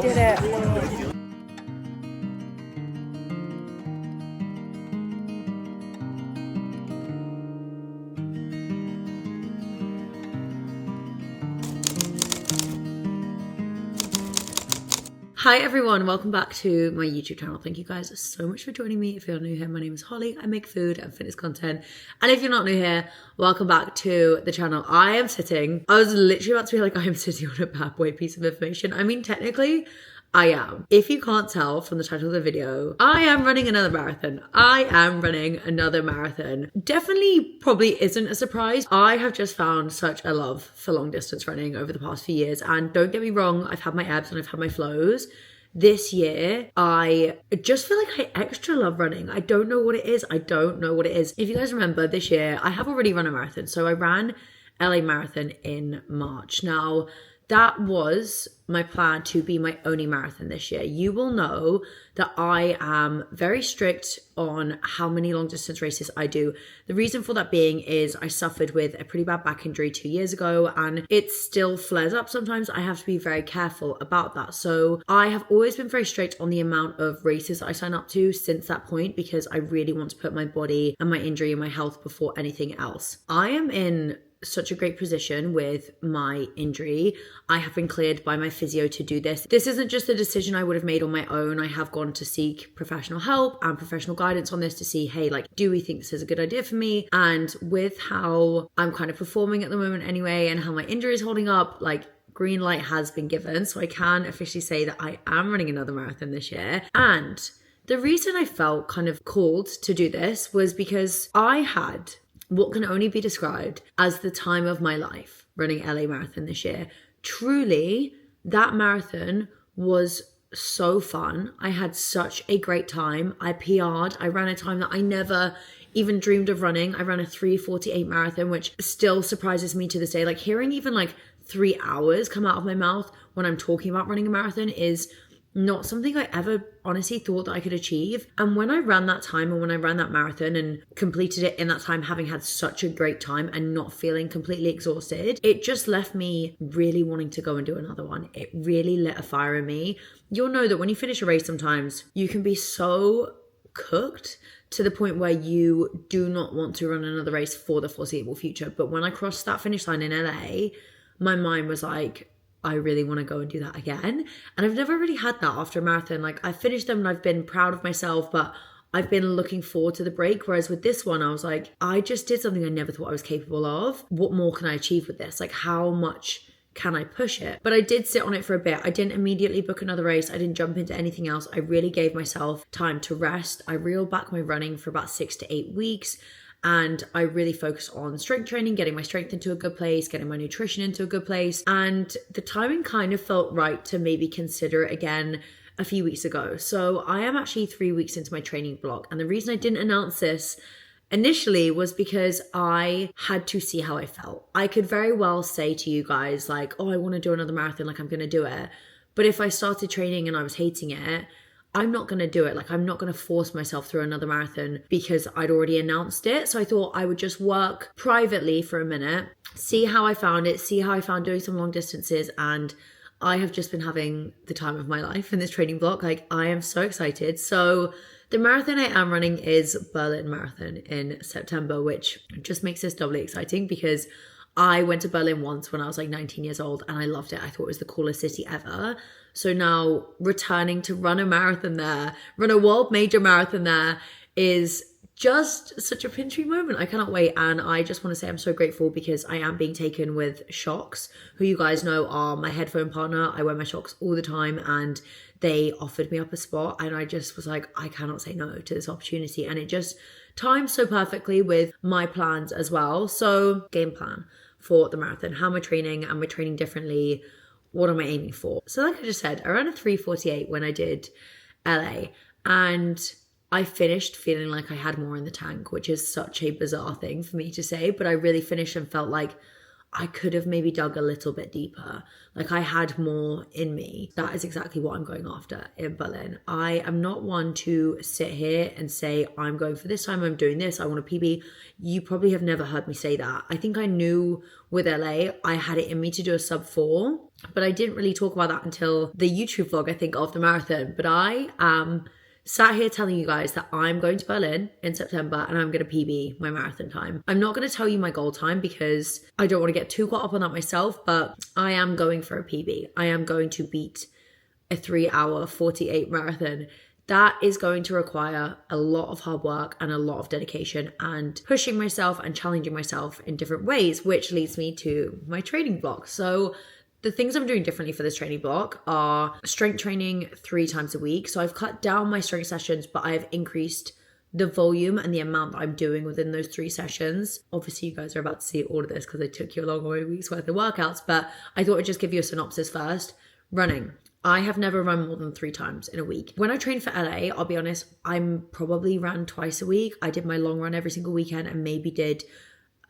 did it. Hi everyone, welcome back to my YouTube channel. Thank you guys so much for joining me. If you're new here, my name is Holly. I make food and fitness content. And if you're not new here, welcome back to the channel. I was literally about to be like, I am sitting on a bad boy piece of information. I mean, technically, I am. If you can't tell from the title of the video, I am running another marathon. Definitely probably isn't a surprise. I have just found such a love for long distance running over the past few years. And don't get me wrong, I've had my ebbs and I've had my flows. This year, I just feel like I extra love running. I don't know what it is. If you guys remember this year, I have already run a marathon. So I ran LA Marathon in March. Now, that was my plan to be my only marathon this year. You will know that I am very strict on how many long distance races I do. The reason for that being is I suffered with a pretty bad back injury 2 years ago and it still flares up sometimes. I have to be very careful about that. So I have always been very strict on the amount of races I sign up to since that point because I really want to put my body and my injury and my health before anything else. I am in such a great position with my injury. I have been cleared by my physio to do this. This isn't just a decision I would have made on my own. I have gone to seek professional help and professional guidance on this to see, hey, like, do we think this is a good idea for me? And with how I'm kind of performing at the moment anyway, and how my injury is holding up, like, green light has been given. So I can officially say that I am running another marathon this year. And the reason I felt kind of called to do this was because I had what can only be described as the time of my life running LA Marathon this year. Truly, that marathon was so fun. I had such a great time. I PR'd. I ran a time that I never even dreamed of running. I ran a 3:48 marathon, which still surprises me to this day. Like, hearing even like 3 hours come out of my mouth when I'm talking about running a marathon is not something I ever honestly thought that I could achieve. And when I ran that time and when I ran that marathon and completed it in that time, having had such a great time and not feeling completely exhausted, it just left me really wanting to go and do another one. It really lit a fire in me. You'll know that when you finish a race, sometimes you can be so cooked to the point where you do not want to run another race for the foreseeable future. But when I crossed that finish line in LA, my mind was like, I really want to go and do that again. And I've never really had that after a marathon. Like, I finished them and I've been proud of myself, but I've been looking forward to the break. Whereas with this one, I was like, I just did something I never thought I was capable of. What more can I achieve with this? Like, how much can I push it? But I did sit on it for a bit. I didn't immediately book another race. I didn't jump into anything else. I really gave myself time to rest. I reeled back my running for about 6 to 8 weeks. And I really focused on strength training, getting my strength into a good place, getting my nutrition into a good place. And the timing kind of felt right to maybe consider it again a few weeks ago. So I am actually 3 weeks into my training block. And the reason I didn't announce this initially was because I had to see how I felt. I could very well say to you guys like, oh, I want to do another marathon, like I'm going to do it. But if I started training and I was hating it, I'm not going to do it. Like, I'm not going to force myself through another marathon because I'd already announced it. So I thought I would just work privately for a minute, see how I found it, see how I found doing some long distances. And I have just been having the time of my life in this training block. Like, I am so excited. So the marathon I am running is Berlin Marathon in September, which just makes this doubly exciting because I went to Berlin once when I was like 19 years old and I loved it. I thought it was the coolest city ever. So now returning to run a marathon there, run a world major marathon there is just such a pinch me moment. I cannot wait. And I just want to say I'm so grateful because I am being taken with Shocks, who you guys know are my headphone partner. I wear my Shocks all the time and they offered me up a spot. And I just was like, I cannot say no to this opportunity. And it just times so perfectly with my plans as well. So game plan for the marathon. How am I training? Am I training differently? What am I aiming for? So like I just said, I ran a 3:48 when I did LA and I finished feeling like I had more in the tank, which is such a bizarre thing for me to say, but I really finished and felt like I could have maybe dug a little bit deeper. Like I had more in me. That is exactly what I'm going after in Berlin. I am not one to sit here and say, I'm going for this time, I'm doing this, I want a PB. You probably have never heard me say that. I think I knew with LA, I had it in me to do a sub 4, but I didn't really talk about that until the YouTube vlog, I think, of the marathon. But I am sat here telling you guys that I'm going to Berlin in September and I'm going to PB my marathon time. I'm not going to tell you my goal time because I don't want to get too caught up on that myself, but I am going for a PB. I am going to beat a 3-hour 48 marathon. That is going to require a lot of hard work and a lot of dedication and pushing myself and challenging myself in different ways, which leads me to my training block. So the things I'm doing differently for this training block are strength training 3 times a week. So I've cut down my strength sessions, but I've increased the volume and the amount that I'm doing within those 3 sessions. Obviously, you guys are about to see all of this because I took you along on a week's worth of workouts, but I thought I'd just give you a synopsis first. Running. I have never run more than 3 times in a week. When I trained for LA, I'll be honest, I'm probably ran twice a week. I did my long run every single weekend and maybe did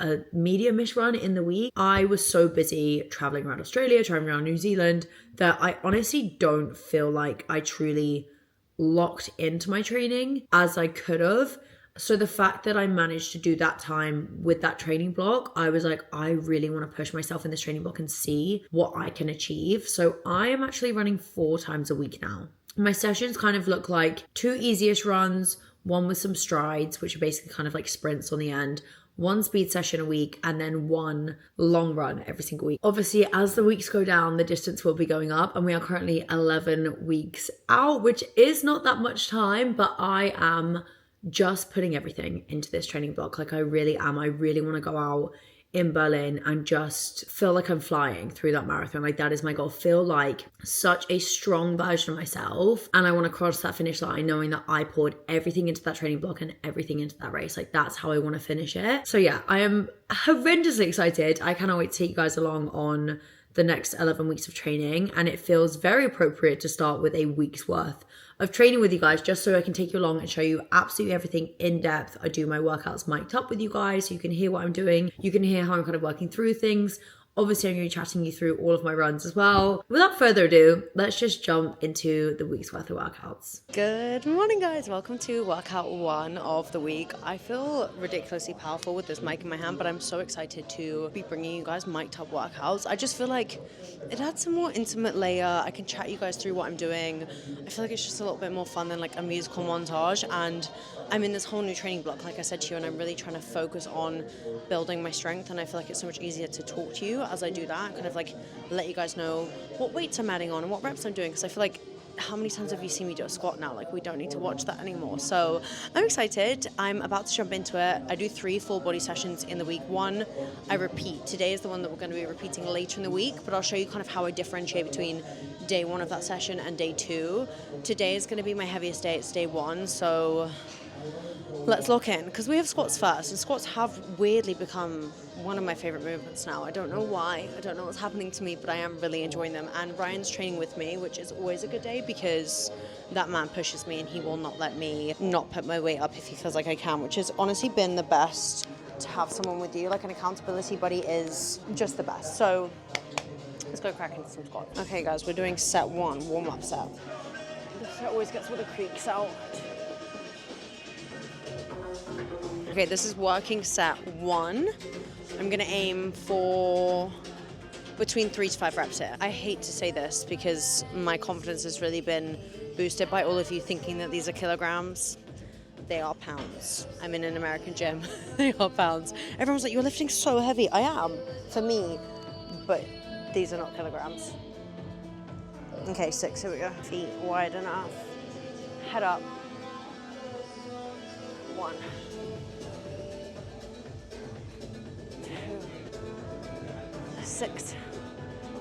a medium-ish run in the week. I was so busy traveling around Australia, traveling around New Zealand, that I honestly don't feel like I truly locked into my training as I could have. So the fact that I managed to do that time with that training block, I was like, I really want to push myself in this training block and see what I can achieve. So I am actually running 4 times a week now. My sessions kind of look like 2 easiest runs, 1 with some strides, which are basically kind of like sprints on the end, 1 speed session a week, and then 1 long run every single week. Obviously, as the weeks go down, the distance will be going up, and we are currently 11 weeks out, which is not that much time, but I am just putting everything into this training block. Like I really am. I really want to go out in Berlin and just feel like I'm flying through that marathon. Like that is my goal. Feel like such a strong version of myself. And I want to cross that finish line knowing that I poured everything into that training block and everything into that race. Like that's how I want to finish it. So yeah, I am horrendously excited. I cannot wait to take you guys along on the next 11 weeks of training. And it feels very appropriate to start with a week's worth of training with you guys, just so I can take you along and show you absolutely everything in depth. I do my workouts mic'd up with you guys, so you can hear what I'm doing. You can hear how I'm kind of working through things. Obviously, I'm going to be chatting you through all of my runs as well. Without further ado, let's just jump into the week's worth of workouts. Good morning, guys. Welcome to workout 1 of the week. I feel ridiculously powerful with this mic in my hand, but I'm so excited to be bringing you guys mic'd up workouts. I just feel like it adds a more intimate layer. I can chat you guys through what I'm doing. I feel like it's just a little bit more fun than like a musical montage, and I'm in this whole new training block, like I said to you, and I'm really trying to focus on building my strength, and I feel like it's so much easier to talk to you as I do that, kind of like let you guys know what weights I'm adding on and what reps I'm doing, because I feel like how many times have you seen me do a squat now? Like we don't need to watch that anymore. So I'm excited. I'm about to jump into it. I do 3 full body sessions in the week. 1, I repeat. Today is the one that we're going to be repeating later in the week, but I'll show you kind of how I differentiate between day 1 of that session and day 2. Today is going to be my heaviest day. It's day 1. So let's lock in, because we have squats first, and squats have weirdly become one of my favorite movements now. I don't know why. I don't know what's happening to me, but I am really enjoying them. And Ryan's training with me, which is always a good day because that man pushes me and he will not let me not put my weight up if he feels like I can, which has honestly been the best to have someone with you. Like an accountability buddy is just the best. So let's go crack into some squats. Okay guys, we're doing set 1, warm-up set. This set always gets all the creaks out. Okay, this is working set 1. I'm gonna aim for between 3 to 5 reps here. I hate to say this because my confidence has really been boosted by all of you thinking that these are kilograms. They are pounds. I'm in an American gym. They are pounds. Everyone's like, you're lifting so heavy. I am, for me, but these are not kilograms. Okay, 6, here we go. Feet wide enough. Head up. 1. 6.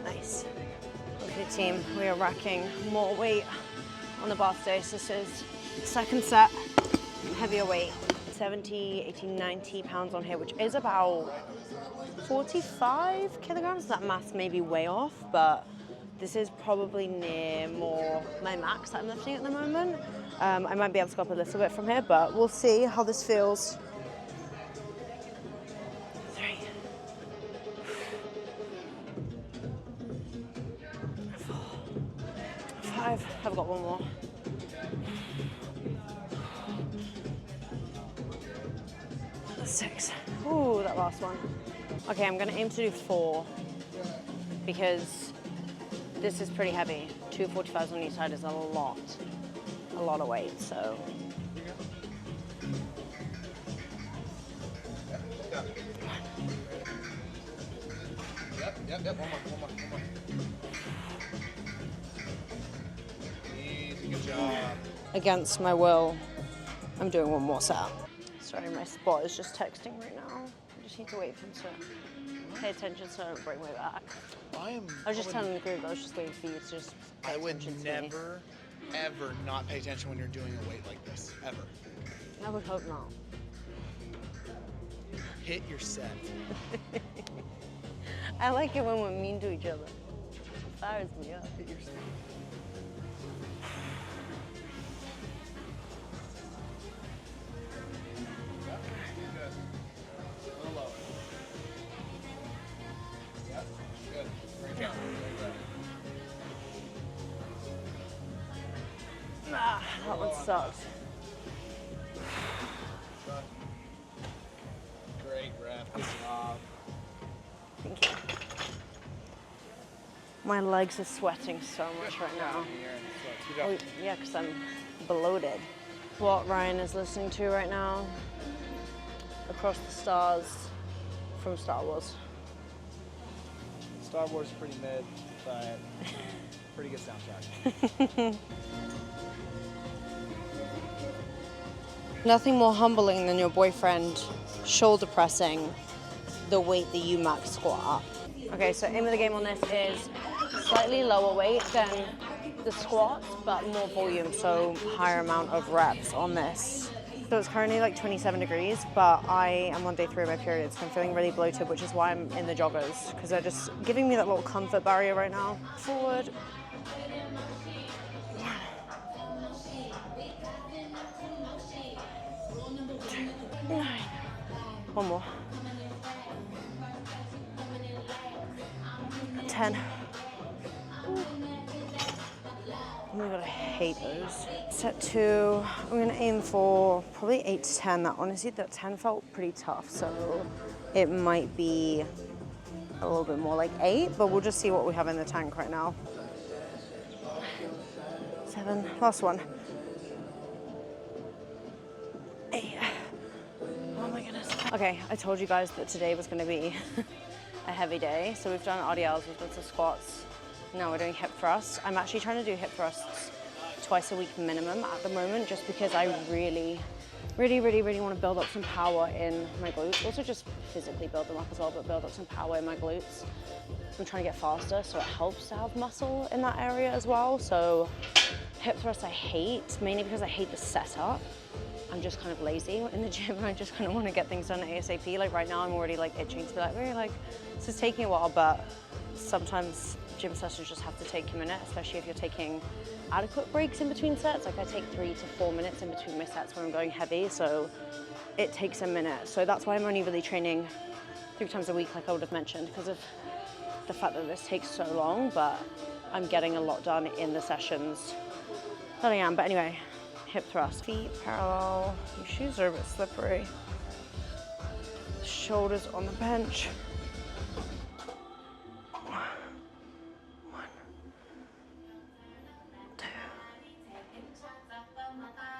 Nice. Okay, team, we are racking more weight on the bar today. So this is second set, heavier weight, 70, 80, 90 pounds on here, which is about 45 kilograms. That math may be way off, but this is probably near more my max that I'm lifting at the moment. I might be able to go up a little bit from here, but we'll see how this feels. 3, I've got one more. That's 6. Ooh, that last one. Okay, I'm gonna aim to do 4 because this is pretty heavy. 2 45s on each side is a lot of weight, so. Yep, one more. Easy, good job. Against my will, I'm doing one more set. Sorry, my spot is just texting right now. I just need to wait for him to pay attention so I don't break my back. I was just telling the group, I was just waiting for you to just pay attention to me. I would never, ever not pay attention when you're doing a weight like this, ever. I would hope not. Hit your set. I like it when we're mean to each other. It fires me up. Hit your set. Ah, that one sucked. Great rep, good job. Thank you. My legs are sweating so much right now. Oh, yeah, because I'm bloated. What Ryan is listening to right now, Across the Stars from Star Wars. Star Wars is pretty mid, but pretty good soundtrack. Nothing more humbling than your boyfriend shoulder pressing the weight that you max squat up. Okay, so aim of the game on this is slightly lower weight than the squats, but more volume, so higher amount of reps on this. So it's currently like 27 degrees, but I am on day 3 of my period, so I'm feeling really bloated, which is why I'm in the joggers, because they're just giving me that little comfort barrier right now. Forward. One more. 10. Oh my god, I hate those. Set 2, I'm gonna aim for probably 8 to 10. That honestly, that 10 felt pretty tough, so it might be a little bit more like 8, but we'll just see what we have in the tank right now. 7, last one. 8. Oh my goodness. Okay, I told you guys that today was gonna be a heavy day. So we've done RDLs, we've done some squats. Now we're doing hip thrusts. I'm actually trying to do hip thrusts twice a week minimum at the moment, just because I really want to build up some power in my glutes. Also just physically build them up as well, but build up some power in my glutes. I'm trying to get faster, so it helps to have muscle in that area as well. So hip thrusts I hate, mainly because I hate the setup. I'm just kind of lazy in the gym and I just kind of want to get things done ASAP. Like right now I'm already like itching to be like, really, like, this is taking a while, but sometimes gym sessions just have to take a minute, especially if you're taking adequate breaks in between sets. Like I take 3 to 4 minutes in between my sets when I'm going heavy, so it takes a minute. So that's why I'm only really training 3 times a week, like I would have mentioned, because of the fact that this takes so long, but I'm getting a lot done in the sessions that I am. But anyway, hip thrust, feet parallel, your shoes are a bit slippery. Shoulders on the bench. 1, 2,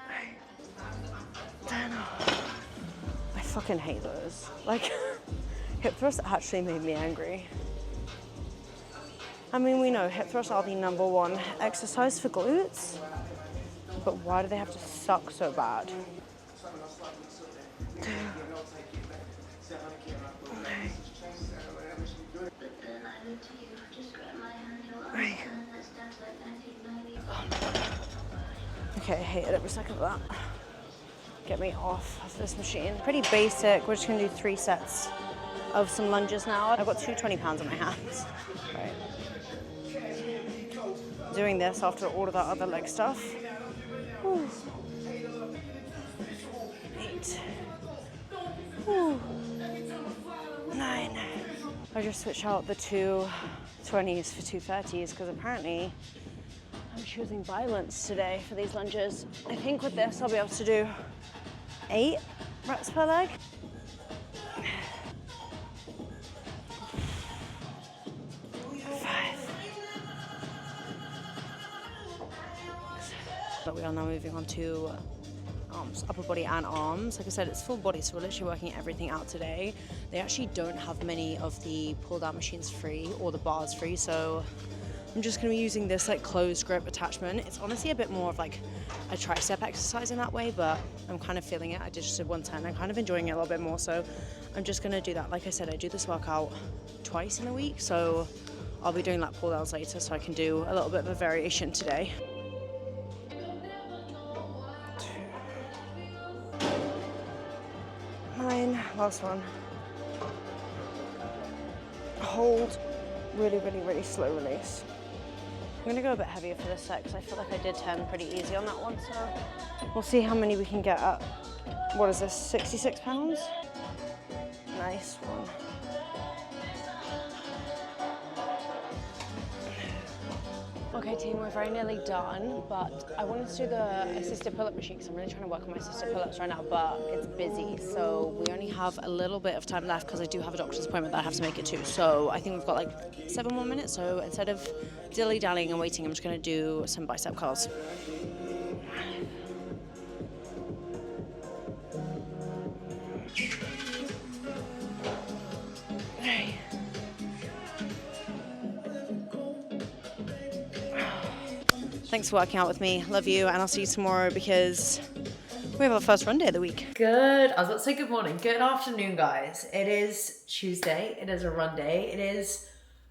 3, 10. I fucking hate those. Like, hip thrusts actually made me angry. I mean, we know hip thrusts are the #1 exercise for glutes, but why do they have to suck so bad? 2, 3. Okay, I hated every second of that. Get me off of this machine. Pretty basic. We're just gonna do 3 sets of some lunges now. I've got 220 pounds in my hands. Right. Doing this after all of that other leg stuff. Whew. 8. Whew. 9. I just switched out the 220s for 230s because apparently I'm choosing violence today for these lunges. I think with this I'll be able to do 8 reps per leg. But we are now moving on to arms, upper body and arms. Like I said, it's full body, so we're literally working everything out today. They actually don't have many of the pull down machines free or the bars free, so I'm just gonna be using this like closed grip attachment. It's honestly a bit more of like a tricep exercise in that way, but I'm kind of feeling it. I just did 110. I'm kind of enjoying it a little bit more, so I'm just gonna do that. Like I said, I do this workout twice in a week, so I'll be doing like pull downs later, so I can do a little bit of a variation today. 9, last one. Hold, really, really, really slow release. I'm gonna go a bit heavier for this set because I feel like I did 10 pretty easy on that one, so we'll see how many we can get at. What is this, 66 pounds? Nice one. Okay team, we're very nearly done, but I wanted to do the assisted pull-up machine because I'm really trying to work on my assisted pull-ups right now, but it's busy, so we only have a little bit of time left because I do have a doctor's appointment that I have to make it to. So I think we've got like 7 more minutes, so instead of dilly-dallying and waiting, I'm just going to do some bicep curls. Thanks for working out with me. Love you, and I'll see you tomorrow because we have our first run day of the week. Good. I was about to say good morning. Good afternoon, guys. It is Tuesday. It is a run day. It is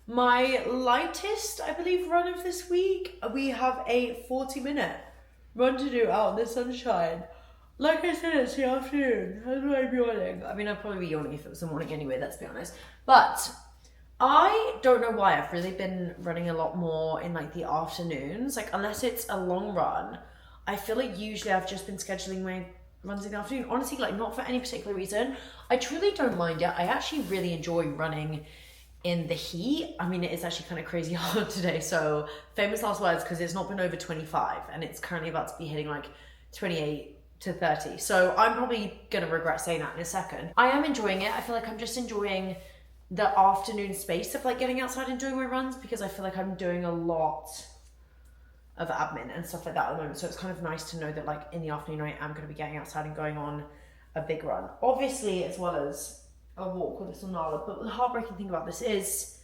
my lightest, I believe, run of this week. We have a 40-minute run to do out in the sunshine. Like I said, it's the afternoon. How do I be yawning? I mean, I'd probably be yawning if it was the morning anyway, let's be honest. But I don't know why I've really been running a lot more in like the afternoons. Like unless it's a long run, I feel like usually I've just been scheduling my runs in the afternoon. Honestly, like not for any particular reason. I truly don't mind it. I actually really enjoy running in the heat. I mean, it is actually kind of crazy hard today. So famous last words, because it's not been over 25 and it's currently about to be hitting like 28 to 30. So I'm probably gonna regret saying that in a second. I am enjoying it. I feel like I'm just enjoying the afternoon space of like getting outside and doing my runs because I feel like I'm doing a lot of admin and stuff like that at the moment. So it's kind of nice to know that like in the afternoon I am going to be getting outside and going on a big run. Obviously, as well as a walk with little Nala. But the heartbreaking thing about this is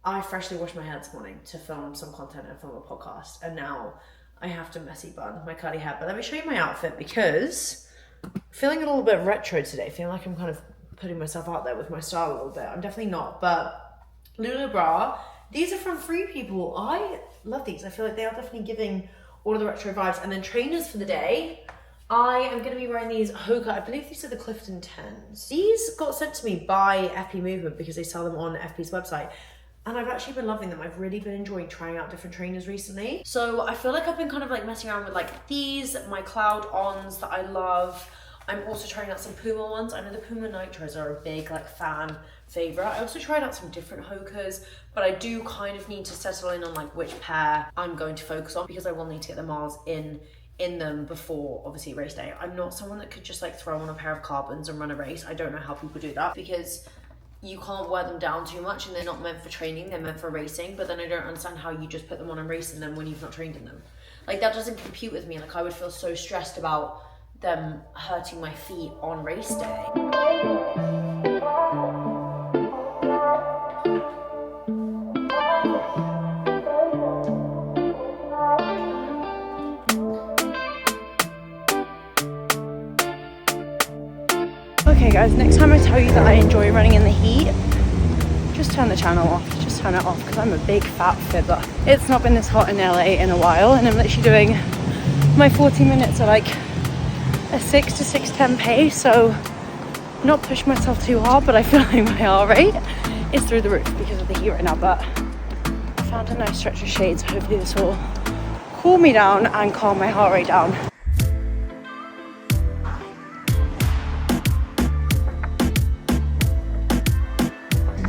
I freshly washed my hair this morning to film some content and film a podcast. And now I have to messy bun my curly hair. But let me show you my outfit because I'm feeling a little bit retro today. Feeling like I'm kind of putting myself out there with my style a little bit. I'm definitely not, but Luna bra. These are from Free People. I love these. I feel like they are definitely giving all of the retro vibes. And then trainers for the day. I am going to be wearing these Hoka. I believe these are the Clifton 10s. These got sent to me by FP Movement because they sell them on FP's website. And I've actually been loving them. I've really been enjoying trying out different trainers recently. So I feel like I've been kind of like messing around with like these, my Cloud Ons that I love. I'm also trying out some Puma ones. I know the Puma Nitros are a big like fan favorite. I also tried out some different Hokas, but I do kind of need to settle in on like which pair I'm going to focus on because I will need to get the miles in them before obviously race day. I'm not someone that could just like throw on a pair of carbons and run a race. I don't know how people do that because you can't wear them down too much and they're not meant for training, they're meant for racing. But then I don't understand how you just put them on and race in them when you've not trained in them. Like that doesn't compute with me. Like I would feel so stressed about them hurting my feet on race day. Okay guys, next time I tell you that I enjoy running in the heat, just turn the channel off, just turn it off because I'm a big fat fibber. It's not been this hot in LA in a while and I'm literally doing my 40 minutes at like a 6 to 6:10 pace, so not push myself too hard, but I feel like my heart rate is through the roof because of the heat right now. But I found a nice stretch of shade, so hopefully this will cool me down and calm my heart rate down.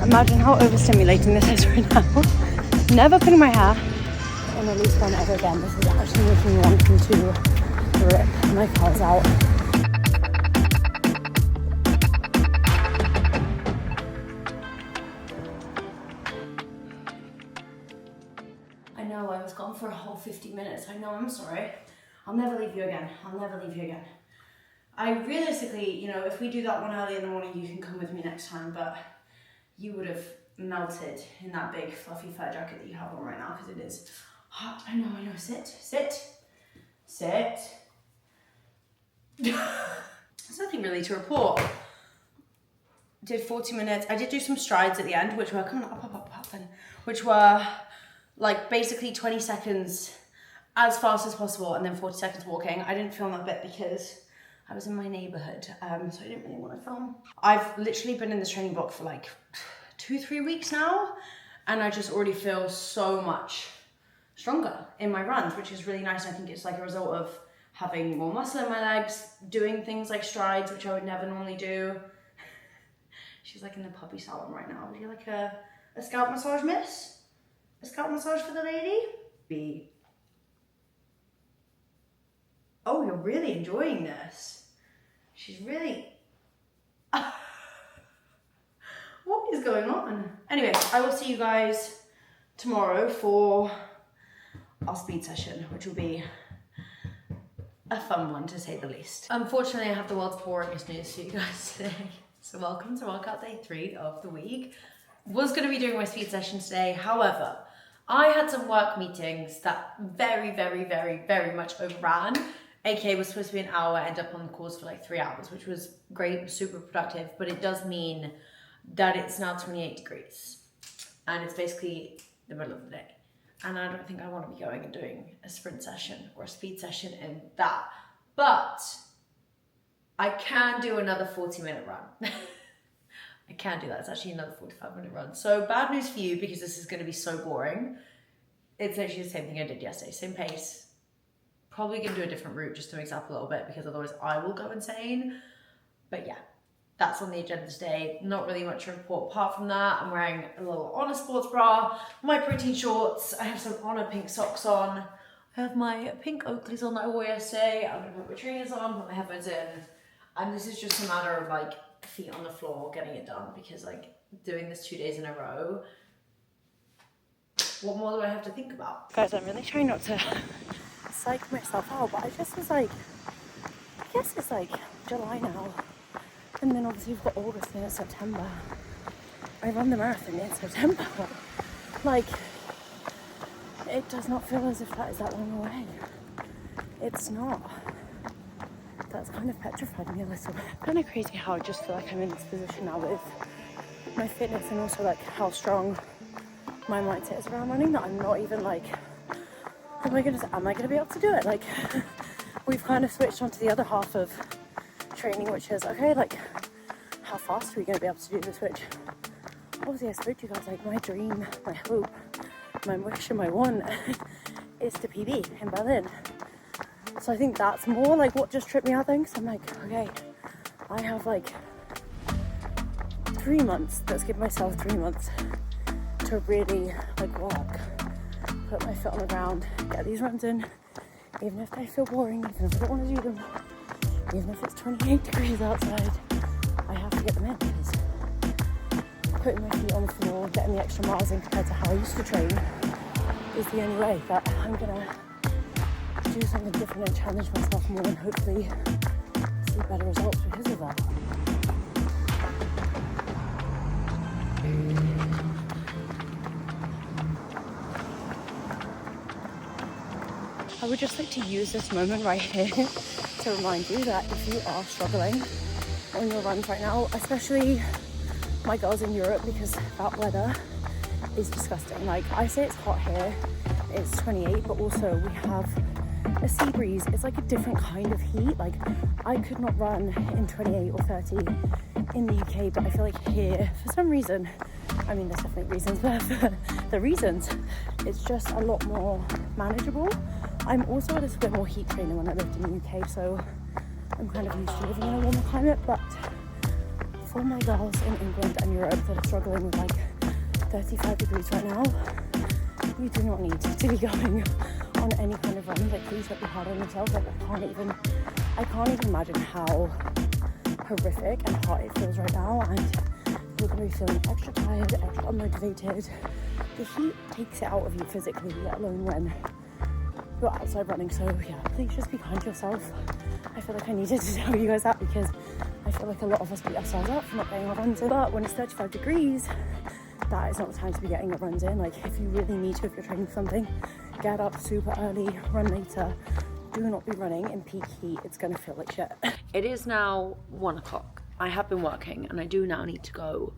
Imagine how overstimulating this is right now. Never putting my hair in to at least run ever again. This is actually making me wanting to rip my calves out. I know I was gone for a whole 50 minutes. I know, I'm sorry. I'll never leave you again. I'll never leave you again. I realistically, you know, if we do that one early in the morning, you can come with me next time, but you would have melted in that big fluffy fur jacket that you have on right now because it is hot. I know. Sit. There's nothing really to report. Did 40 minutes. I did do some strides at the end, which were, come on, up then, which were like basically 20 seconds as fast as possible and then 40 seconds walking. I didn't film that bit because I was in my neighborhood, so I didn't really want to film. I've literally been in this training block for like 2-3 weeks now, and I just already feel so much stronger in my runs, which is really nice. I think it's like a result of having more muscle in my legs, doing things like strides, which I would never normally do. She's like in the puppy salon right now. Would you like a scalp massage, miss? A scalp massage for the lady? B. Oh, you're really enjoying this. She's really... What is going on? Anyway, I will see you guys tomorrow for our speed session, which will be a fun one to say the least. Unfortunately, I have the world's boringest news for you guys today. So welcome to workout day 3 of the week. Was going to be doing my speed session today. However, I had some work meetings that very much overran. AK was supposed to be an hour, ended up on the course for like 3 hours, which was great, super productive, but it does mean that it's now 28 degrees and it's basically the middle of the day. And I don't think I want to be going and doing a sprint session or a speed session in that. But I can do another 40-minute run. I can do that. It's actually another 45-minute run. So bad news for you because this is going to be so boring. It's actually the same thing I did yesterday, same pace. Probably going to do a different route just to mix up a little bit because otherwise I will go insane. But yeah, that's on the agenda today. Not really much to report apart from that. I'm wearing a little Honor sports bra, my protein shorts. I have some Honor pink socks on. I have my pink Oakleys on that I wore yesterday. I'm going to put my trainers on, put my headphones in. And this is just a matter of like feet on the floor getting it done because like doing this 2 days in a row, what more do I have to think about? Guys, I'm really trying not to psych myself out, but I just was like, I guess it's like July now, and then obviously we've got August and it's September. I run the marathon in September. Like, it does not feel as if that is that long away. It's not. That's kind of petrified me a little bit. Kind of crazy how I just feel like I'm in this position now with my fitness and also like how strong my mindset is around running that I'm not even like, oh my goodness, am I going to be able to do it? Like, we've kind of switched on to the other half of training, which is, okay, like, how fast are we going to be able to do this? Which, obviously, I spoke to you guys, like, my dream, my hope, my wish and my want is to PB in Berlin. So I think that's more like what just tripped me out then, because I'm like, okay, I have like 3 months, let's give myself 3 months to really like walk, put my foot on the ground, get these runs in, even if they feel boring, even if I don't want to do them, even if it's 28 degrees outside, I have to get them in, because putting my feet on the floor, getting the extra miles in compared to how I used to train is the only way that I'm gonna do something different and challenge myself more and hopefully see better results because of that. I would just like to use this moment right here to remind you that if you are struggling on your runs right now, especially my girls in Europe, because that weather is disgusting. Like, I say it's hot here, it's 28, but also we have a sea breeze. It's like a different kind of heat. Like, I could not run in 28 or 30 in the UK, but I feel like here, for some reason, I mean, there's definitely reasons, but for the reasons, it's just a lot more manageable. I'm also a little bit more heat trained than when I lived in the UK, so I'm kind of used to living in a warmer climate, but for my girls in England and Europe that are struggling with like 35 degrees right now, you do not need to be going on any kind of run. Like, please don't be hard on yourself. Like, I can't even imagine how horrific and hot it feels right now, and you're going to be feeling extra tired, extra unmotivated. The heat takes it out of you physically, let alone when you're outside running. So yeah, please just be kind to yourself. I feel like I needed to tell you guys that, because I feel like a lot of us beat ourselves up for not getting our runs in. But when it's 35 degrees, that is not the time to be getting your runs in. Like, if you really need to, if you're training for something, get up super early, run later. Do not be running in peak heat. It's gonna feel like shit. It is now 1 o'clock. I have been working and I do now need to go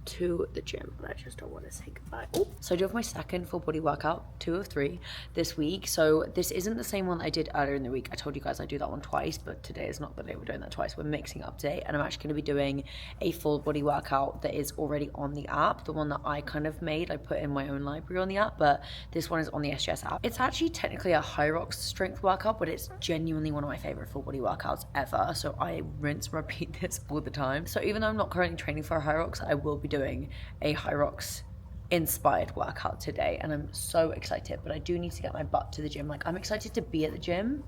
to the gym, but I just don't want to say goodbye. Oh, so I do have my second full body workout, 2 of 3 this week. So this isn't the same one that I did earlier in the week. I told you guys I do that one twice, but today is not the day we're doing that twice. We're mixing up today, and I'm actually going to be doing a full body workout that is already on the app, the one that I kind of made. I put in my own library on the app, but this one is on the SGS app. It's actually technically a Hyrox strength workout, but it's genuinely one of my favorite full body workouts ever. So I rinse, repeat this all the time. So even though I'm not currently training for a Hyrox, I will be doing a Hyrox-inspired workout today, and I'm so excited. But I do need to get my butt to the gym. Like, I'm excited to be at the gym,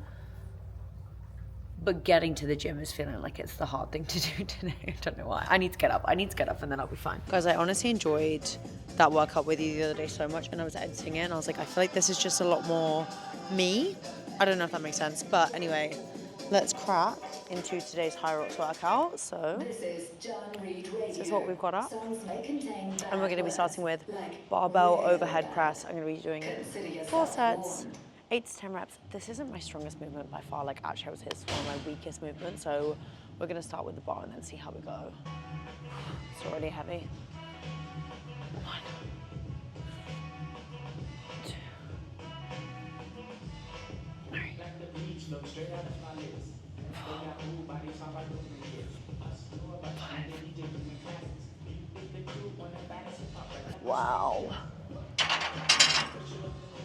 but getting to the gym is feeling like it's the hard thing to do today. I don't know why. I need to get up and then I'll be fine. Guys, I honestly enjoyed that workout with you the other day so much, and I was editing it and I was like, I feel like this is just a lot more me. I don't know if that makes sense, but anyway, let's crack into today's Hyrox workout. So this is what we've got up, and we're going to be starting with barbell overhead press. I'm going to be doing 4 sets, 8 to 10 reps. This isn't my strongest movement by far. Like, actually I would say it's one of my weakest movements, so we're going to start with the bar and then see how we go. It's already heavy. 1, 2, 3, 4, 5. Wow.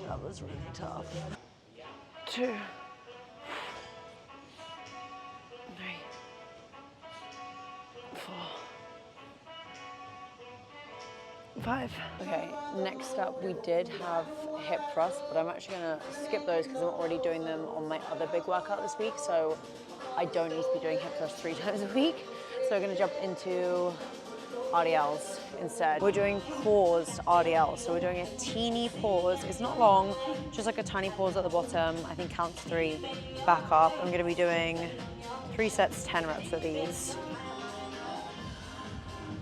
That was really tough. 2, 3, 4, 5. Okay, next up we did have hip thrusts, but I'm actually gonna skip those because I'm already doing them on my other big workout this week, so I don't need to be doing hip thrusts 3 times a week. So we're gonna jump into RDLs instead. We're doing paused RDLs, so we're doing a teeny pause. It's not long, just like a tiny pause at the bottom. I think count to 3, back up. I'm gonna be doing 3 sets, 10 reps of these.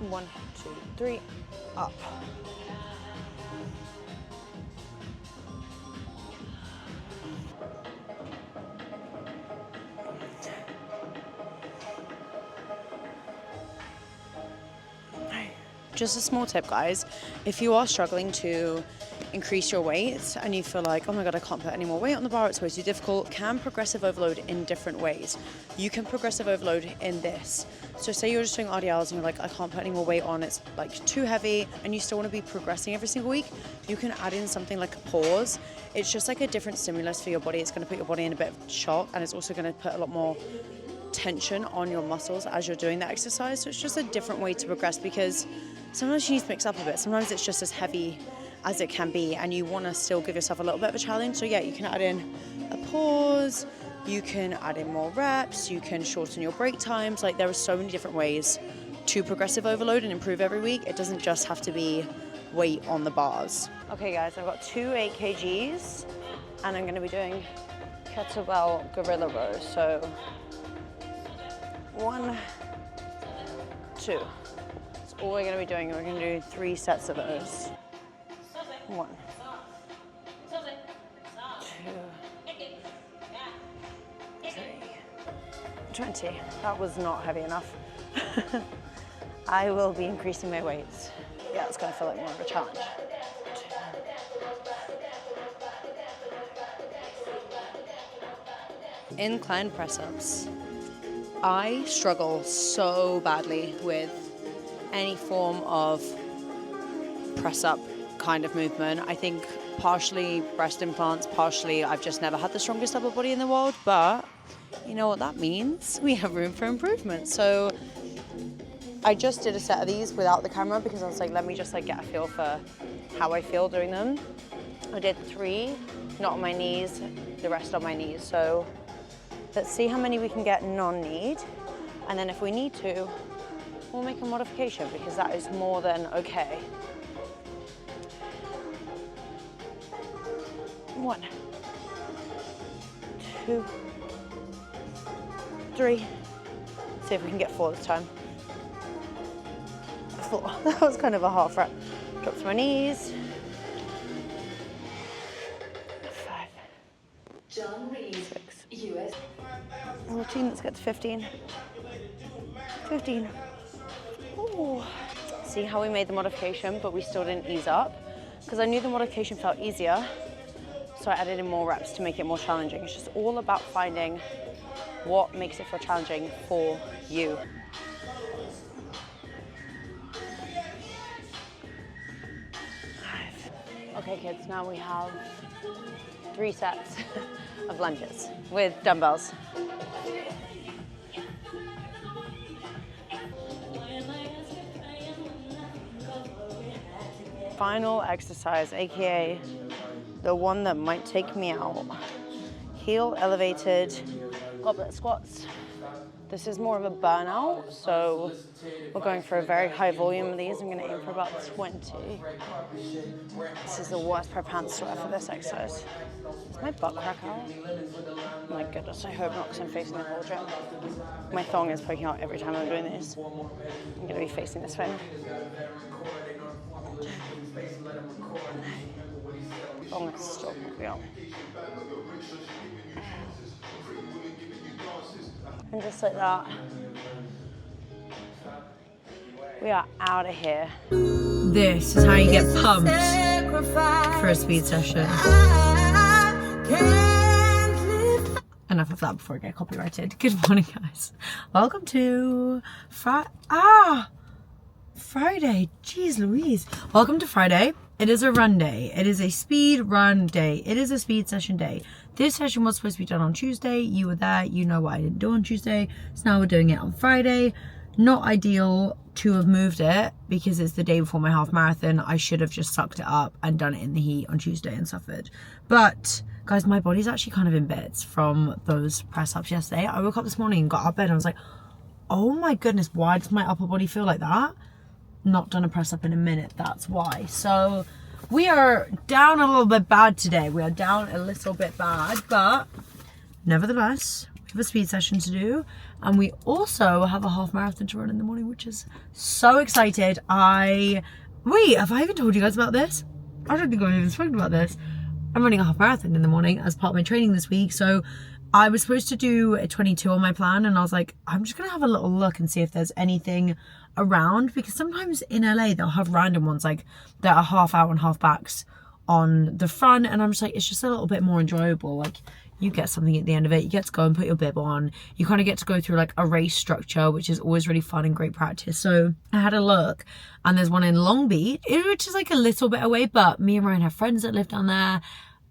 1, 2, 3, up. Just a small tip, guys. If you are struggling to increase your weight and you feel like, oh my God, I can't put any more weight on the bar, it's way too difficult, can progressive overload in different ways. You can progressive overload in this. So say you're just doing RDLs and you're like, I can't put any more weight on, it's like too heavy, and you still want to be progressing every single week, you can add in something like a pause. It's just like a different stimulus for your body. It's going to put your body in a bit of shock, and it's also going to put a lot more tension on your muscles as you're doing that exercise. So it's just a different way to progress, because sometimes you need to mix up a bit. Sometimes it's just as heavy as it can be and you want to still give yourself a little bit of a challenge. So yeah, you can add in a pause, you can add in more reps, you can shorten your break times. Like, there are so many different ways to progressive overload and improve every week. It doesn't just have to be weight on the bars. Okay guys, I've got 2 8 kgs and I'm going to be doing kettlebell gorilla rows. So 1, 2. That's all we're going to be doing. We're going to do 3 sets of those. 1, 2, 3, 20. That was not heavy enough. I will be increasing my weights. Yeah, it's going to feel like more of a challenge. 2. Incline press-ups. I struggle so badly with any form of press-up kind of movement. I think partially breast implants, partially I've just never had the strongest upper body in the world, but you know what that means? We have room for improvement. So I just did a set of these without the camera because I was like, let me just like get a feel for how I feel doing them. I did 3, not on my knees, the rest on my knees. So let's see how many we can get non-kneed. And then if we need to, we'll make a modification because that is more than okay. 1, 2, 3. See if we can get 4 this time. 4. That was kind of a half rep. Drop to my knees. 5. 6. 14. Let's get to 15. 15. Ooh. See how we made the modification, but we still didn't ease up? Because I knew the modification felt easier, so I added in more reps to make it more challenging. It's just all about finding what makes it feel challenging for you. Okay kids, now we have 3 sets of lunges with dumbbells. Final exercise, AKA the one that might take me out. Heel elevated goblet squats. This is more of a burnout, so we're going for a very high volume of these. I'm gonna aim for about 20. This is the worst pair of pants to wear for this exercise. Is my butt crack out? Oh my goodness, I hope not, because I'm facing the whole gym. My thong is poking out every time I'm doing these. I'm gonna be facing this way. Thong is still poking out. And just like that, we are out of here. This is how you get pumped for a speed session. Enough of that before I get copyrighted. Good morning, guys. Welcome to Friday. Jeez Louise. Welcome to Friday. It is a run day. It is a speed run day. It is a speed session day. This session was supposed to be done on Tuesday. You were there. You know what I didn't do on Tuesday. So now we're doing it on Friday. Not ideal to have moved it because it's the day before my half marathon. I should have just sucked it up and done it in the heat on Tuesday and suffered. But guys, my body's actually kind of in bits from those press ups yesterday. I woke up this morning and got out of bed and I was like, oh my goodness, why does my upper body feel like that? Not done a press up in a minute, that's why. So we are down a little bit bad today. We are down a little bit bad, but nevertheless, we have a speed session to do. And we also have a half marathon to run in the morning, which is so excited. Wait, have I even told you guys about this? I don't think I've even spoken about this. I'm running a half marathon in the morning as part of my training this week. So I was supposed to do a 22 on my plan, and I was like, I'm just gonna have a little look and see if there's anything around, because sometimes in LA they'll have random ones like that are half out and half backs on the front, and I'm just like, it's just a little bit more enjoyable. Like, you get something at the end of it, you get to go and put your bib on, you kind of get to go through like a race structure, which is always really fun and great practice. So I had a look, and there's one in Long Beach, which is like a little bit away, but me and Ryan have friends that live down there.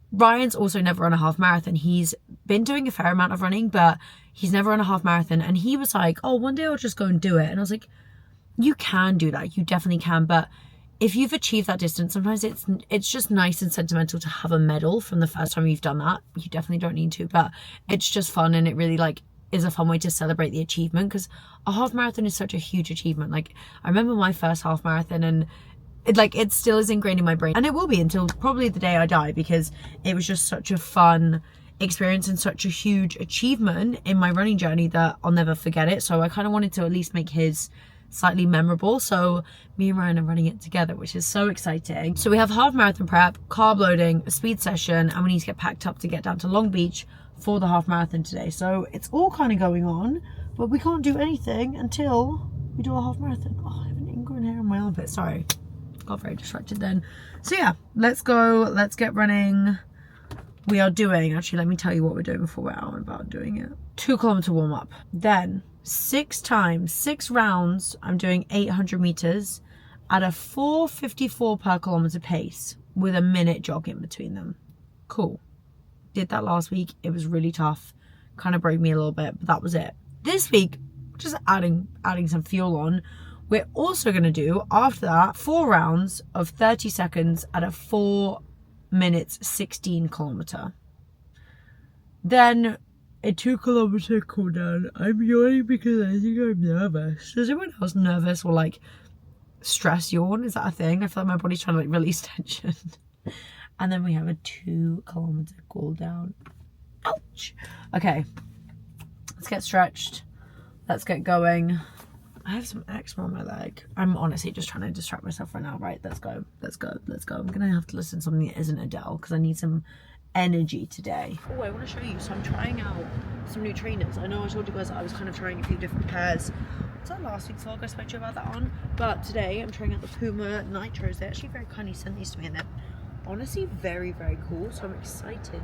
Ryan's also never run a half marathon. He's been doing a fair amount of running, but he's never run a half marathon. And he was like, oh, one day I'll just go and do it. And I was like, you can do that. You definitely can. But if you've achieved that distance, sometimes it's just nice and sentimental to have a medal from the first time you've done that. You definitely don't need to, but it's just fun. And it really like is a fun way to celebrate the achievement, because a half marathon is such a huge achievement. Like, I remember my first half marathon, and it still is ingrained in my brain, and it will be until probably the day I die, because it was just such a fun experience and such a huge achievement in my running journey that I'll never forget it. So I kind of wanted to at least make his slightly memorable. So me and Ryan are running it together, which is so exciting. So we have half marathon prep, carb loading, a speed session, and we need to get packed up to get down to Long Beach for the half marathon today. So it's all kind of going on, but we can't do anything until we do a half marathon. Oh, I have an ingrown hair on my armpit, sorry. Got very distracted then. So yeah, let's go, let's get running. We are doing, actually let me tell you what we're doing before we're out and about doing it. 2 kilometer warm up, then 6 rounds. I'm doing 800 meters at a 4:54 per kilometer pace with a minute jog in between them. Cool. Did that last week. It was really tough, kind of broke me a little bit, but that was it. This week, just adding some fuel on. We're also going to do, after that, 4 rounds of 30 seconds at a 4 minutes 16 kilometer. Then a 2 kilometer cool down. I'm yawning because I think I'm nervous. Is anyone else nervous or like stress yawn? Is that a thing? I feel like my body's trying to like release tension. And then we have a 2 kilometer cool down. Ouch. Okay. Let's get stretched. Let's get going. I have some eczema on my leg. I'm honestly just trying to distract myself right now. Right, let's go. Let's go. Let's go. I'm going to have to listen to something that isn't Adele because I need some energy today. Oh, I want to show you. So I'm trying out some new trainers. I know I told you guys that I was kind of trying a few different pairs. Was that last week's vlog? I spoke to you about that on. But today I'm trying out the Puma Nitros. They actually very kindly sent these to me and they're honestly very, very cool. So I'm excited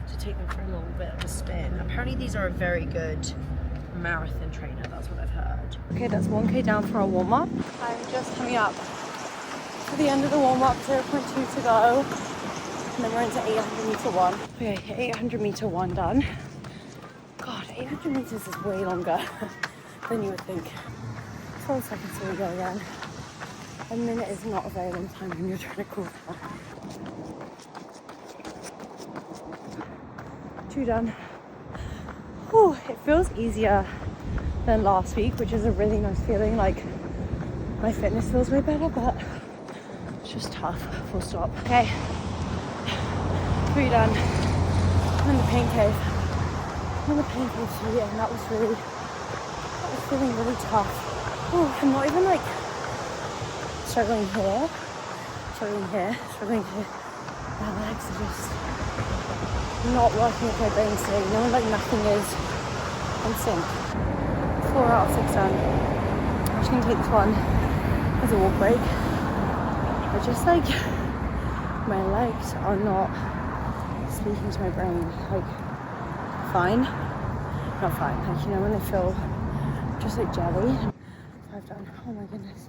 to take them for a little bit of a spin. Apparently these are a very good marathon trainer, that's what I've heard. Okay, that's 1k down for our warm-up. I'm just coming up to the end of the warm-up, 0.2 to go. And then we're into 800 meter one. Okay, 800 meter one done. God, 800 meters is way longer than you would think. 12 seconds till we go again. A minute is not a very long time when you're trying to cool down. 2 done. Whew, it feels easier than last week, which is a really nice feeling. Like my fitness feels way better, but it's just tough. Full stop. Okay, 3 done. I'm in the pain cave. I'm in the pain cave 3, and that was feeling really tough. Ooh, I'm not even like struggling here, struggling here. My legs are just not working with my brain today. You know, like nothing is in sync. 4 out of 6 done. I'm just gonna take this one as a walk break. But just like my legs are not speaking to my brain. Like fine, not fine. Like, you know, when they feel just like jelly. 5 done. Oh my goodness.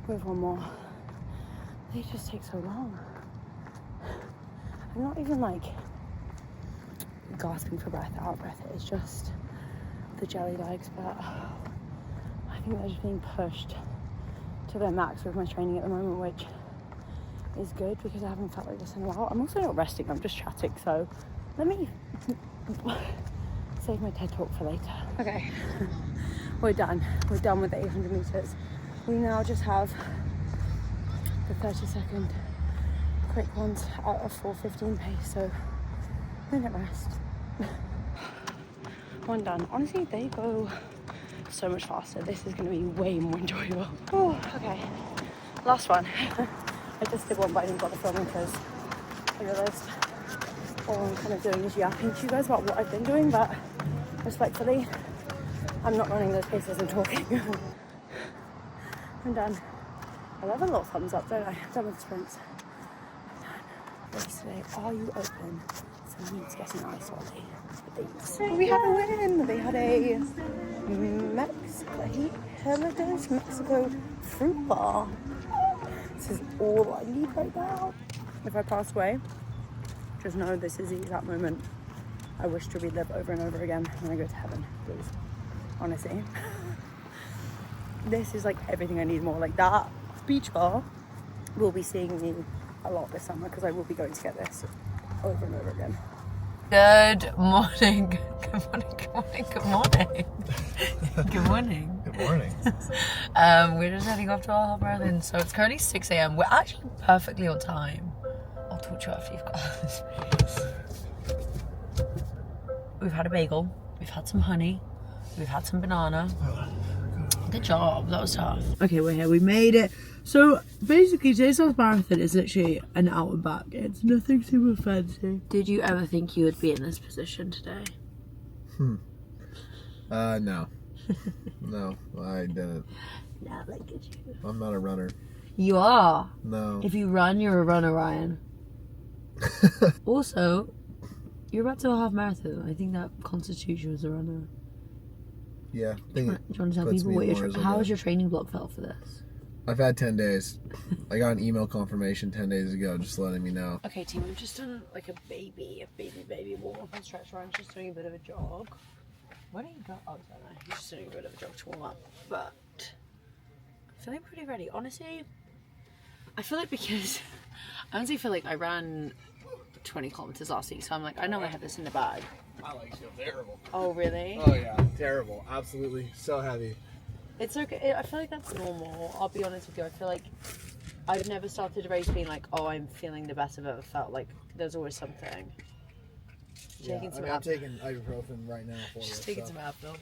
We have one more. They just take so long. I'm not even like gasping for breath, out of breath. It's just the jelly legs, but I think they're just being pushed to their max with my training at the moment, which is good because I haven't felt like this in a while. I'm also not resting, I'm just chatting, so let me save my TED talk for later. Okay, we're done with the 800 meters. We now just have the 30-second quick ones at a 4:15 pace, so minute rest. 1 done. Honestly, they go so much faster. This is going to be way more enjoyable. Oh, okay. Last one. I just did one, but I didn't bother filming because I realised all I'm kind of doing is yapping to you guys about what I've been doing, but respectfully, I'm not running those paces and talking. I'm done. I love a little thumbs up, don't I? I'm done with the sprints. I'm done. Race today. Are you open? So I need to get an ice lolly with these. We had a win. They had a Mexico fruit bar. This is all I need right now. If I pass away, just know this is the exact moment I wish to relive over and over again when I go to heaven, please. Honestly. This is like everything I need more. Like that beach bar will be seeing me a lot this summer because I will be going to get this over and over again. Good morning. Good morning. Good morning. Good morning. Good morning. Good morning. We're just heading off to our half marathon. So it's currently 6 a.m. We're actually perfectly on time. I'll talk to you after you've got this. We've had a bagel. We've had some honey. We've had some banana. Good job. That was tough. Okay, we're here. We made it. So basically, today's half marathon is literally an out and back. It's nothing super fancy. Did you ever think you would be in this position today? No. No, I didn't. No, look at you. I'm not a runner. You are. No. If you run, you're a runner, Ryan. Also, you're about to do a half marathon. I think that constitutes you as a runner. Yeah. Do you want to tell people what how has your training block felt for this? I've had 10 days. I got an email confirmation 10 days ago just letting me know. Okay, team, we've just done like a baby walk up and stretch. Ryan's just doing a bit of a jog. Where did he go? Oh, I don't know. He's just doing a bit of a jog to warm up. But I'm feeling pretty ready. Honestly, I feel like because I honestly feel like I ran 20 kilometers last week, so I'm like, I know I have this in the bag. I like feel terrible. Oh, really? Oh yeah, terrible. Absolutely, so heavy. It's okay. I feel like that's normal. I'll be honest with you. I feel like I've never started a race being like, oh, I'm feeling the best I've ever felt. Like, there's always something. Taking some I'm taking ibuprofen right now for Just it. taking some Advil.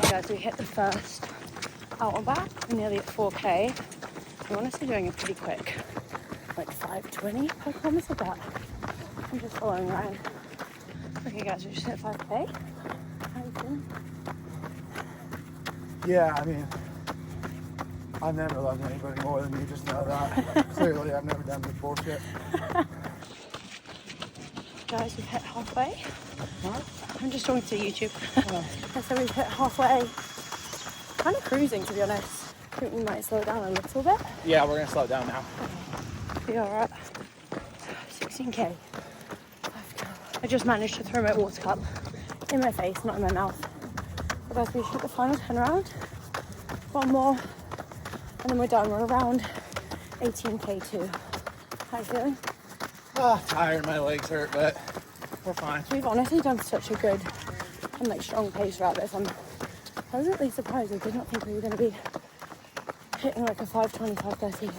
Guys, we hit the first out and back. We're nearly at 4K. I'm honestly doing it pretty quick. Like 5:20 per kilometer, but I'm just following Ryan. Okay, guys, we just hit 5K. How you feeling? Yeah, I mean, I've never loved anybody more than you, just know that. Clearly, I've never done this bullshit. Guys, we've hit halfway. I'm just talking to YouTube. So we've hit halfway. Kind of cruising, to be honest. I think we might slow down a little bit. Yeah, we're gonna slow down now. Be alright. 16K. I just managed to throw my water cup in my face, not in my mouth. But guys, we hit the final turnaround. One more, and then we're done. We're around 18K too. How you feeling? Tired, my legs hurt, but we're fine. We've honestly done such a good and like strong pace throughout this. I'm pleasantly surprised. I did not think we were going to be hitting like a 5:20, 5:30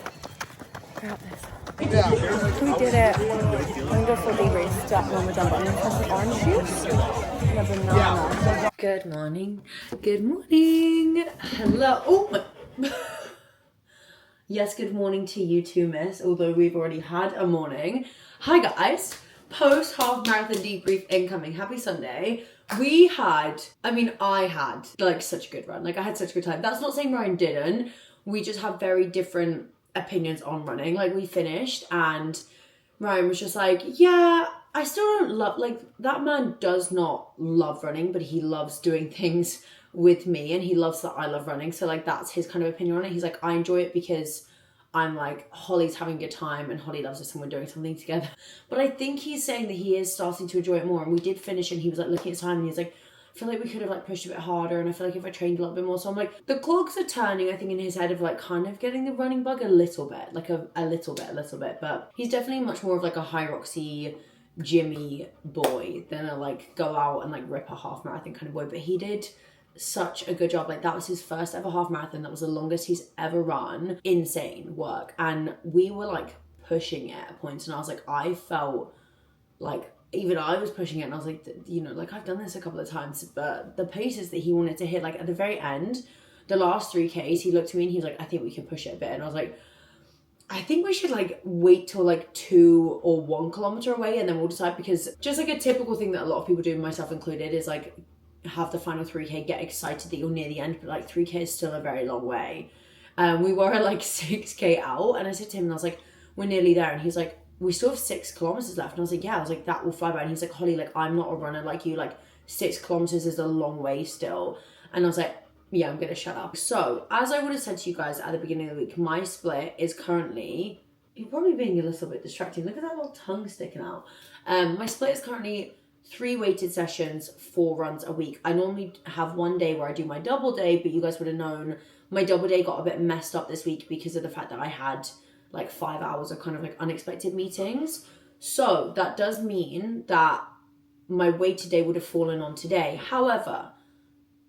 throughout this. We did it. I'm going to go for a debrief step when we're done, but I'm going to have some orange juice and a banana. Good morning. Good morning. Hello. Oh my. Yes, good morning to you too, miss, although we've already had a morning. Hi guys, post half marathon debrief incoming. Happy Sunday. I had like such a good run. Like I had such a good time. That's not saying Ryan didn't. We just have very different opinions on running. Like we finished and Ryan was just like, yeah, I still don't love, like that man does not love running, but he loves doing things with me and he loves that I love running. So like that's his kind of opinion on it. He's like, I enjoy it because I'm like, Holly's having a good time and Holly loves us and we're doing something together. But I think he's saying that he is starting to enjoy it more. And we did finish and he was like looking at time and he was like, I feel like we could have like pushed a bit harder and I feel like if I trained a little bit more. So I'm like, the clogs are turning, I think, in his head of like kind of getting the running bug a little bit. Like a little bit. But he's definitely much more of like a Hyrox-y, gymmy boy than a like go out and like rip a half marathon kind of boy. But he did such a good job. Like that was his first ever half marathon. That was the longest he's ever run. Insane work. And we were like pushing it at points and I was like, I felt like even I was pushing it and I was like, you know, like I've done this a couple of times, but the paces that he wanted to hit, like at the very end, the last 3Ks, he looked at me and he was like, I think we can push it a bit. And I was like, I think we should like wait till like 2 or 1 kilometer away and then we'll decide, because just like a typical thing that a lot of people do, myself included, is like have the final 3K, get excited that you're near the end, but like 3K is still a very long way. We were at like 6K out and I said to him and I was like, we're nearly there. And he's like, we still have 6 kilometers left. And I was like, yeah, I was like, that will fly by. And he's like, Holly, like I'm not a runner like you, like 6 kilometers is a long way still. And I was like, yeah, I'm gonna shut up. So as I would have said to you guys at the beginning of the week, my split is currently, you're probably being a little bit distracting. Look at that little tongue sticking out. My split is currently 3 weighted sessions, 4 runs a week. I normally have one day where I do my double day, but you guys would have known my double day got a bit messed up this week because of the fact that I had like 5 hours of kind of like unexpected meetings. So that does mean that my weighted day would have fallen on today. However,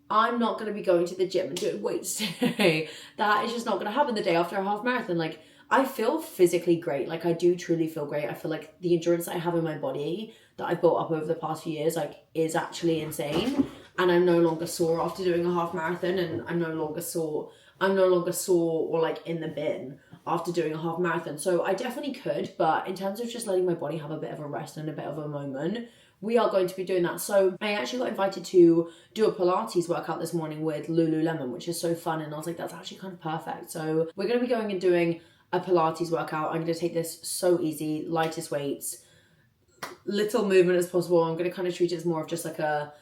I'm not going to be going to the gym and doing weights today. That is just not going to happen the day after a half marathon. Like I feel physically great. Like I do truly feel great. I feel like the endurance that I have in my body that I've built up over the past few years, like is actually insane. And I'm no longer sore after doing a half marathon, and I'm no longer sore or like in the bin after doing a half marathon. So I definitely could, but in terms of just letting my body have a bit of a rest and a bit of a moment, we are going to be doing that. So I actually got invited to do a Pilates workout this morning with Lululemon, which is so fun. And I was like, that's actually kind of perfect. So we're going to be going and doing a Pilates workout. I'm going to take this so easy, lightest weights, little movement as possible. I'm going to kind of treat it as more of just like a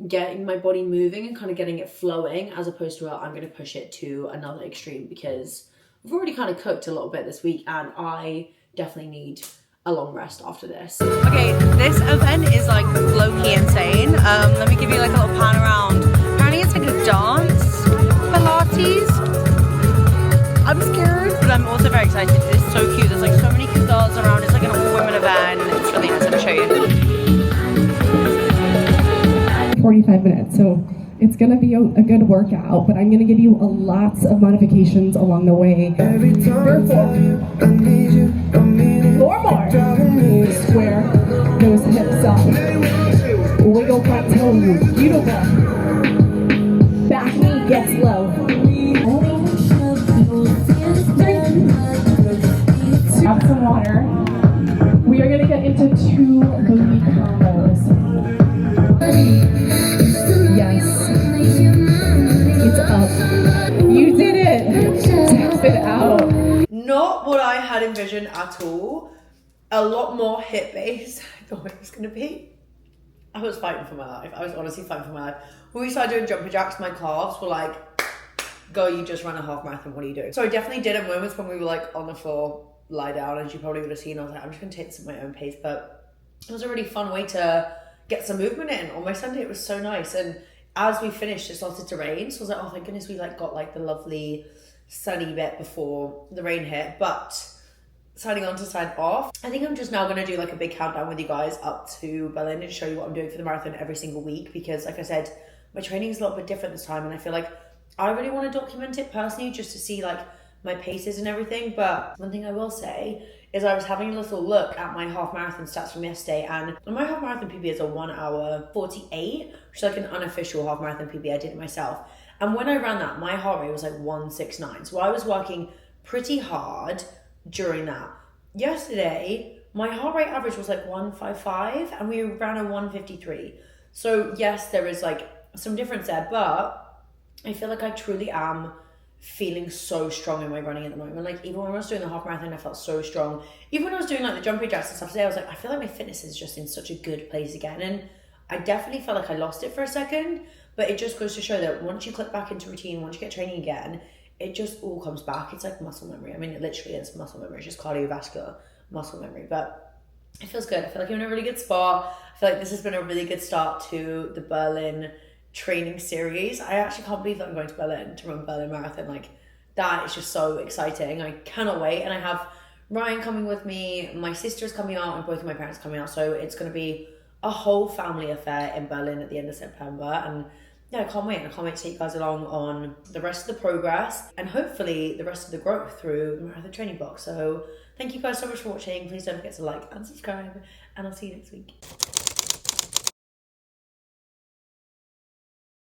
getting my body moving and kind of getting it flowing, as opposed to I'm going to push it to another extreme, because we've already kind of cooked a little bit this week and I definitely need a long rest after this. Okay, this event is like low-key insane. Let me give you like a little pan around. Apparently it's like a dance Pilates. I'm scared, but I'm also very excited. It's so cute. There's like so many cute girls 45 minutes. So it's gonna be a good workout, but I'm gonna give you lots of modifications along the way. Therefore, 4 more. Square those hips up. Wiggle front toes. Beautiful. Back knee gets low. 3. Grab some water. We are gonna get into 2 booty combos. Yes. It's up. You did it. Tap it out. Not what I had envisioned at all. A lot more hip base I thought it was going to be. I was fighting for my life. I was honestly fighting for my life. When we started doing jumping jacks, my calves were like, girl, you just ran a half marathon, what are you doing? So I definitely did at moments when we were like on the floor, lie down, as you probably would have seen. I was like, I'm just going to take this at my own pace. But it was a really fun way to get some movement in. On my Sunday, it was so nice. And as we finished, it started to rain. So I was like, oh, thank goodness we like got like the lovely sunny bit before the rain hit. But signing on to sign off, I think I'm just now going to do like a big countdown with you guys up to Berlin and show you what I'm doing for the marathon every single week, because like I said, my training is a little bit different this time, and I feel like I really want to document it personally just to see like my paces and everything. But one thing I will say is I was having a little look at my half marathon stats from yesterday, and my half marathon PB is a 1 hour 48, which is like an unofficial half marathon PB. I did it myself. And when I ran that, my heart rate was like 169. So I was working pretty hard during that. Yesterday, my heart rate average was like 155 and we ran a 153. So yes, there is like some difference there, but I feel like I truly am feeling so strong in my running at the moment. Like even when I was doing the half marathon, I felt so strong. Even when I was doing like the jumping jacks and stuff today, I was like, I feel like my fitness is just in such a good place again. And I definitely felt like I lost it for a second, but it just goes to show that once you click back into routine, once you get training again, it just all comes back. It's like muscle memory. I mean, it literally is muscle memory. It's just cardiovascular muscle memory, but it feels good. I feel like I'm in a really good spot. I feel like this has been a really good start to the Berlin training series. I actually can't believe that I'm going to Berlin to run Berlin Marathon. Like that is just so exciting. I cannot wait. And I have Ryan coming with me, my sister's coming out, and both of my parents coming out. So it's going to be a whole family affair in Berlin at the end of September. And yeah, I can't wait. I can't wait to take you guys along on the rest of the progress and hopefully the rest of the growth through the marathon training block. So thank you guys so much for watching. Please don't forget to like and subscribe, and I'll see you next week.